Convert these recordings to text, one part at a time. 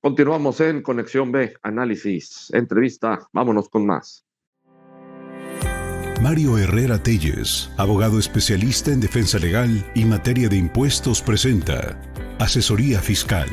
Continuamos en Conexión B, análisis, entrevista. Vámonos con más. Mario Herrera Telles, abogado especialista en defensa legal y materia de impuestos, presenta Asesoría Fiscal.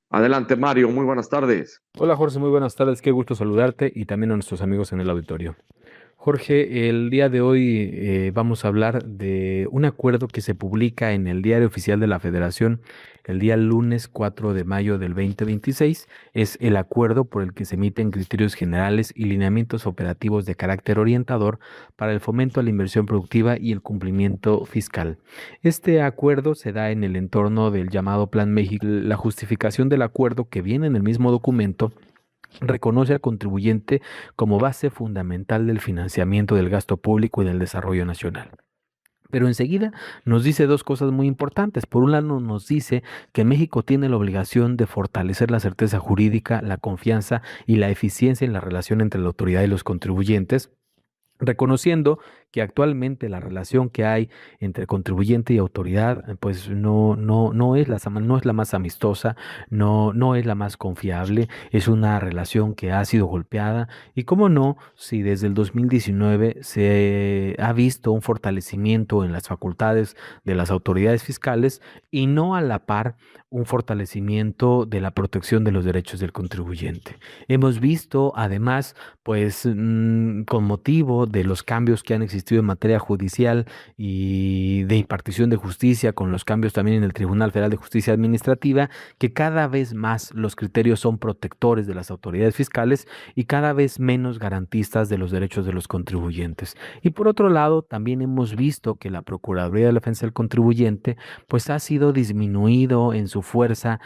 Adelante, Mario, muy buenas tardes. Hola Jorge, muy buenas tardes, qué gusto saludarte y también a nuestros amigos en el auditorio. Jorge, el día de hoy vamos a hablar de un acuerdo que se publica en el Diario Oficial de la Federación el día lunes 4 de mayo del 2026. Es el acuerdo por el que se emiten criterios generales y lineamientos operativos de carácter orientador para el fomento a la inversión productiva y el cumplimiento fiscal. Este acuerdo se da en el entorno del llamado Plan México. La justificación del acuerdo, que viene en el mismo documento, reconoce al contribuyente como base fundamental del financiamiento del gasto público y del desarrollo nacional. Pero enseguida nos dice dos cosas muy importantes. Por un lado, nos dice que México tiene la obligación de fortalecer la certeza jurídica, la confianza y la eficiencia en la relación entre la autoridad y los contribuyentes, reconociendo que actualmente la relación que hay entre contribuyente y autoridad, pues no es no es la más amistosa, no es la más confiable, es una relación que ha sido golpeada. Y cómo no, si desde el 2019 se ha visto un fortalecimiento en las facultades de las autoridades fiscales y no a la par un fortalecimiento de la protección de los derechos del contribuyente. Hemos visto además, pues con motivo de los cambios que han existido en materia judicial y de impartición de justicia, con los cambios también en el Tribunal Federal de Justicia Administrativa, que cada vez más los criterios son protectores de las autoridades fiscales y cada vez menos garantistas de los derechos de los contribuyentes. Y por otro lado, también hemos visto que la Procuraduría de la Defensa del Contribuyente pues ha sido disminuido en su fuerza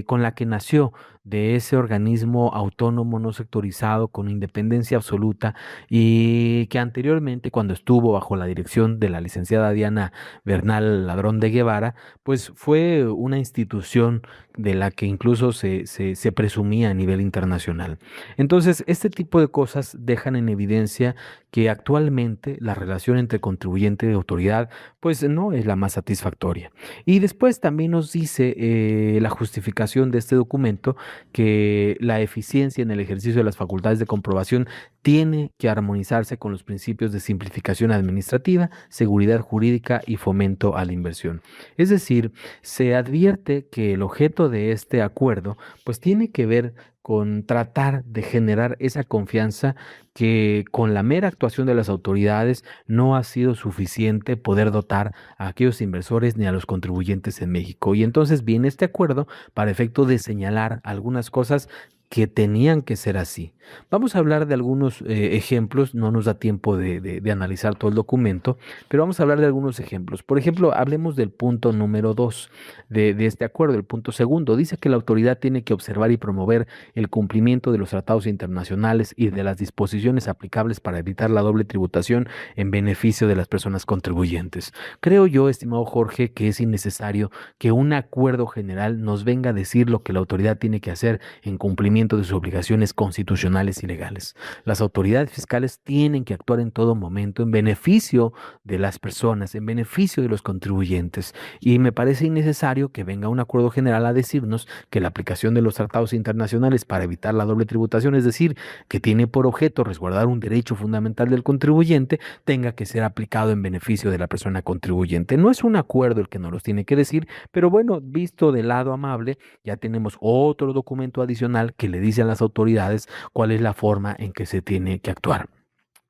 con la que nació, de ese organismo autónomo no sectorizado con independencia absoluta, y que anteriormente, cuando estuvo bajo la dirección de la licenciada Diana Bernal Ladrón de Guevara, pues fue una institución de la que incluso se presumía a nivel internacional. Entonces, este tipo de cosas dejan en evidencia que actualmente la relación entre contribuyente y autoridad pues no es la más satisfactoria. Y después también nos dice la justificación de este documento que la eficiencia en el ejercicio de las facultades de comprobación tiene que armonizarse con los principios de simplificación administrativa, seguridad jurídica y fomento a la inversión. Es decir, se advierte que el objeto de este acuerdo pues tiene que ver con tratar de generar esa confianza que con la mera actuación de las autoridades no ha sido suficiente poder dotar a aquellos inversores ni a los contribuyentes en México. Y entonces viene este acuerdo para efecto de señalar algunas cosas que tenían que ser así. Vamos a hablar de algunos ejemplos, no nos da tiempo de analizar todo el documento, pero vamos a hablar de algunos ejemplos. Por ejemplo, hablemos del punto número 2 de este acuerdo. El punto segundo dice que la autoridad tiene que observar y promover el cumplimiento de los tratados internacionales y de las disposiciones aplicables para evitar la doble tributación en beneficio de las personas contribuyentes. Creo yo, estimado Jorge, que es innecesario que un acuerdo general nos venga a decir lo que la autoridad tiene que hacer en cumplimiento de sus obligaciones constitucionales y legales. Las autoridades fiscales tienen que actuar en todo momento en beneficio de las personas, en beneficio de los contribuyentes. Y me parece innecesario que venga un acuerdo general a decirnos que la aplicación de los tratados internacionales para evitar la doble tributación, es decir, que tiene por objeto resguardar un derecho fundamental del contribuyente, tenga que ser aplicado en beneficio de la persona contribuyente. No es un acuerdo el que nos los tiene que decir, pero bueno, visto del lado amable, ya tenemos otro documento adicional que le dice a las autoridades cuál es la forma en que se tiene que actuar.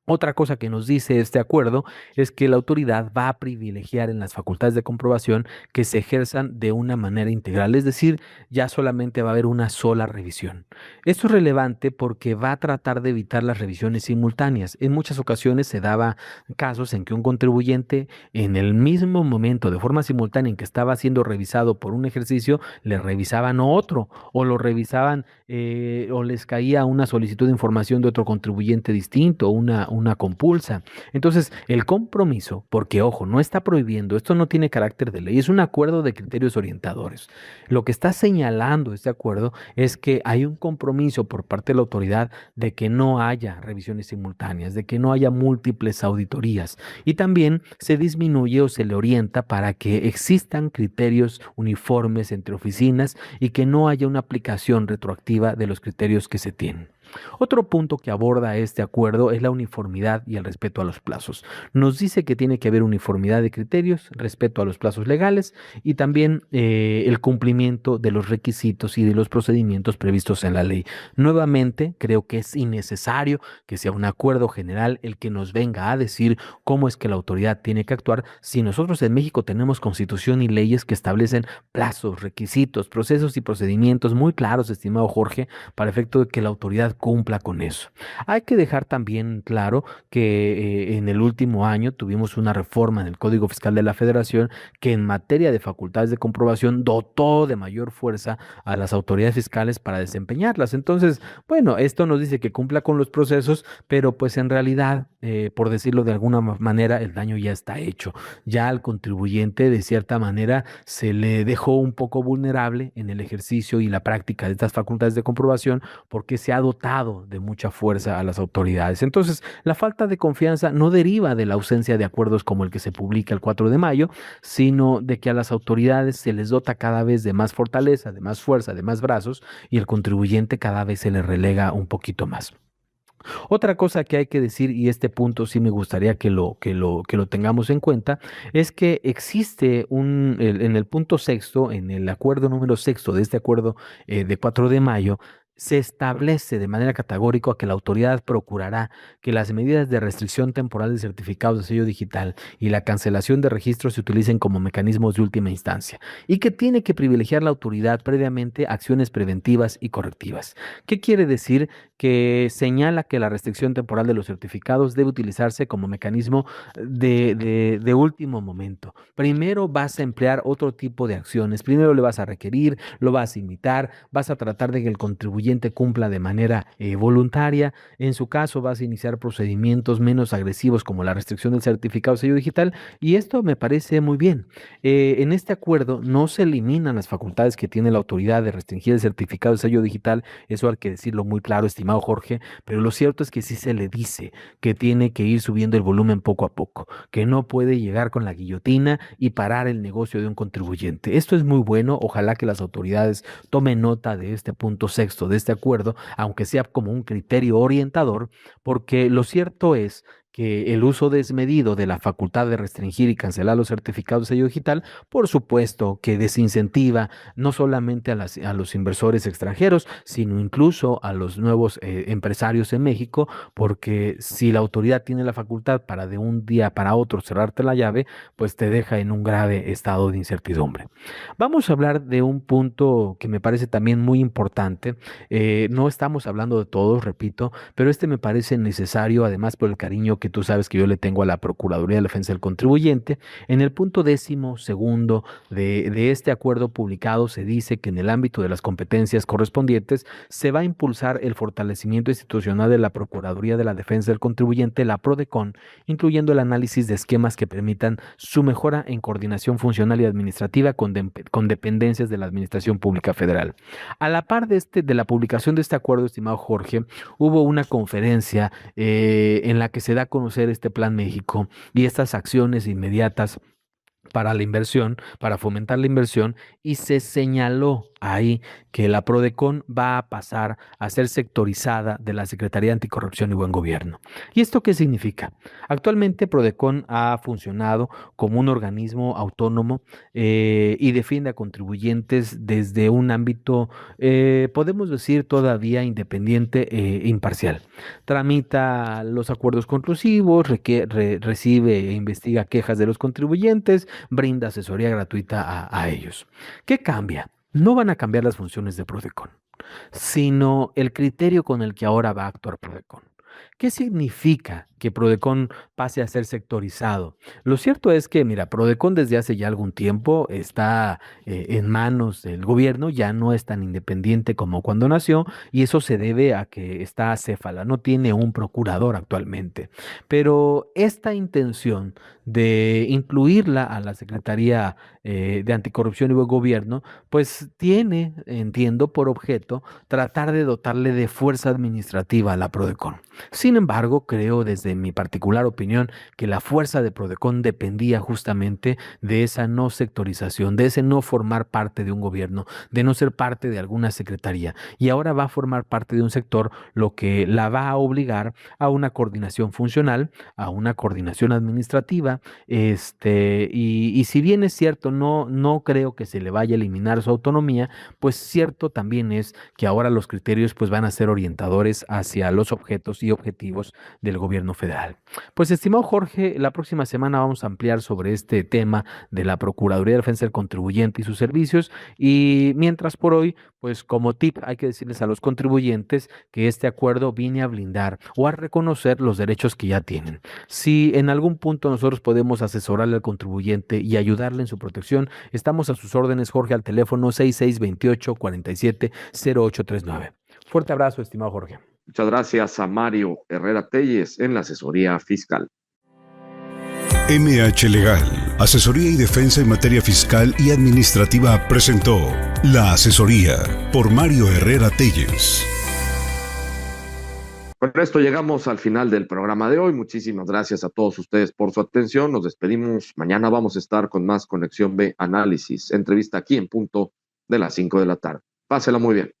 Otra cosa que nos dice este acuerdo es que la autoridad va a privilegiar en las facultades de comprobación que se ejerzan de una manera integral, es decir, ya solamente va a haber una sola revisión. Esto es relevante porque va a tratar de evitar las revisiones simultáneas. En muchas ocasiones se daba casos en que un contribuyente en el mismo momento, de forma simultánea en que estaba siendo revisado por un ejercicio, le revisaban otro o lo revisaban o les caía una solicitud de información de otro contribuyente distinto, una compulsa. Entonces, el compromiso, porque ojo, no está prohibiendo, esto no tiene carácter de ley, es un acuerdo de criterios orientadores. Lo que está señalando este acuerdo es que hay un compromiso por parte de la autoridad de que no haya revisiones simultáneas, de que no haya múltiples auditorías y también se disminuye o se le orienta para que existan criterios uniformes entre oficinas y que no haya una aplicación retroactiva de los criterios que se tienen. Otro punto que aborda este acuerdo es la uniformidad y el respeto a los plazos. Nos dice que tiene que haber uniformidad de criterios, respeto a los plazos legales y también el cumplimiento de los requisitos y de los procedimientos previstos en la ley. Nuevamente, creo que es innecesario que sea un acuerdo general el que nos venga a decir cómo es que la autoridad tiene que actuar si nosotros en México tenemos constitución y leyes que establecen plazos, requisitos, procesos y procedimientos muy claros, estimado Jorge, para efecto de que la autoridad cumpla con eso. Hay que dejar también claro que en el último año tuvimos una reforma en el Código Fiscal de la Federación que en materia de facultades de comprobación dotó de mayor fuerza a las autoridades fiscales para desempeñarlas. Entonces, bueno, esto nos dice que cumpla con los procesos, pero pues en realidad, por decirlo de alguna manera, el daño ya está hecho. Ya al contribuyente, de cierta manera, se le dejó un poco vulnerable en el ejercicio y la práctica de estas facultades de comprobación porque se ha dotado de mucha fuerza a las autoridades. Entonces, la falta de confianza no deriva de la ausencia de acuerdos como el que se publica el 4 de mayo, sino de que a las autoridades se les dota cada vez de más fortaleza, de más fuerza, de más brazos y el contribuyente cada vez se le relega un poquito más. Otra cosa que hay que decir, y este punto sí me gustaría que lo tengamos en cuenta, es que existe en el punto sexto, en el acuerdo número sexto de este acuerdo de 4 de mayo, se establece de manera categórica que la autoridad procurará que las medidas de restricción temporal de certificados de sello digital y la cancelación de registros se utilicen como mecanismos de última instancia y que tiene que privilegiar la autoridad previamente acciones preventivas y correctivas. ¿Qué quiere decir? Que señala que la restricción temporal de los certificados debe utilizarse como mecanismo de último momento. Primero vas a emplear otro tipo de acciones. Primero le vas a requerir, lo vas a invitar, vas a tratar de que el contribuyente cumpla de manera voluntaria. En su caso vas a iniciar procedimientos menos agresivos como la restricción del certificado de sello digital y esto me parece muy bien. En este acuerdo no se eliminan las facultades que tiene la autoridad de restringir el certificado de sello digital, eso hay que decirlo muy claro, estimado Jorge, pero lo cierto es que sí se le dice que tiene que ir subiendo el volumen poco a poco, que no puede llegar con la guillotina y parar el negocio de un contribuyente. Esto es muy bueno, ojalá que las autoridades tomen nota de este punto sexto de este acuerdo, aunque sea como un criterio orientador, porque lo cierto es que el uso desmedido de la facultad de restringir y cancelar los certificados de sello digital, por supuesto que desincentiva no solamente a los inversores extranjeros, sino incluso a los nuevos empresarios en México, porque si la autoridad tiene la facultad para de un día para otro cerrarte la llave, pues te deja en un grave estado de incertidumbre. Vamos a hablar de un punto que me parece también muy importante. No estamos hablando de todos, repito, pero este me parece necesario, además por el cariño que tú sabes que yo le tengo a la Procuraduría de Defensa del Contribuyente. En el punto 12º de este acuerdo publicado se dice que en el ámbito de las competencias correspondientes se va a impulsar el fortalecimiento institucional de la Procuraduría de la Defensa del Contribuyente, la PRODECON, incluyendo el análisis de esquemas que permitan su mejora en coordinación funcional y administrativa con dependencias de la Administración Pública Federal. A la par de la publicación de este acuerdo, estimado Jorge, hubo una conferencia en la que se da a conocer este Plan México y estas acciones inmediatas para la inversión, para fomentar la inversión, y se señaló ahí que la PRODECON va a pasar a ser sectorizada de la Secretaría de Anticorrupción y Buen Gobierno. ¿Y esto qué significa? Actualmente PRODECON ha funcionado como un organismo autónomo y defiende a contribuyentes desde un ámbito, podemos decir, todavía independiente e imparcial. Tramita los acuerdos conclusivos, recibe e investiga quejas de los contribuyentes, brinda asesoría gratuita a ellos. ¿Qué cambia? No van a cambiar las funciones de PRODECON, sino el criterio con el que ahora va a actuar PRODECON. ¿Qué significa que Prodecon pase a ser sectorizado? Lo cierto es que, mira, Prodecon desde hace ya algún tiempo está en manos del gobierno, ya no es tan independiente como cuando nació, y eso se debe a que está acéfala, no tiene un procurador actualmente. Pero esta intención de incluirla a la Secretaría de Anticorrupción y Buen Gobierno, pues tiene, entiendo, por objeto tratar de dotarle de fuerza administrativa a la Prodecon. Sin embargo, creo desde mi particular opinión que la fuerza de Prodecon dependía justamente de esa no sectorización, de ese no formar parte de un gobierno, de no ser parte de alguna secretaría. Y ahora va a formar parte de un sector, lo que la va a obligar a una coordinación funcional, a una coordinación administrativa, y si bien es cierto, no creo que se le vaya a eliminar su autonomía, pues cierto también es que ahora los criterios pues van a ser orientadores hacia los objetos y objetivos del gobierno federal. Pues estimado Jorge, la próxima semana vamos a ampliar sobre este tema de la Procuraduría de Defensa del Contribuyente y sus servicios, y mientras por hoy, pues como tip hay que decirles a los contribuyentes que este acuerdo viene a blindar o a reconocer los derechos que ya tienen. Si en algún punto nosotros podemos asesorarle al contribuyente y ayudarle en su protección, estamos a sus órdenes, Jorge, al teléfono 6628-470839. Fuerte abrazo, estimado Jorge. Muchas gracias a Mario Herrera Telles en la asesoría fiscal. MH Legal, asesoría y defensa en materia fiscal y administrativa, presentó La Asesoría por Mario Herrera Telles. Con esto llegamos al final del programa de hoy. Muchísimas gracias a todos ustedes por su atención. Nos despedimos. Mañana vamos a estar con más Conexión B Análisis. Entrevista aquí en punto de las 5 de la tarde. Pásela muy bien.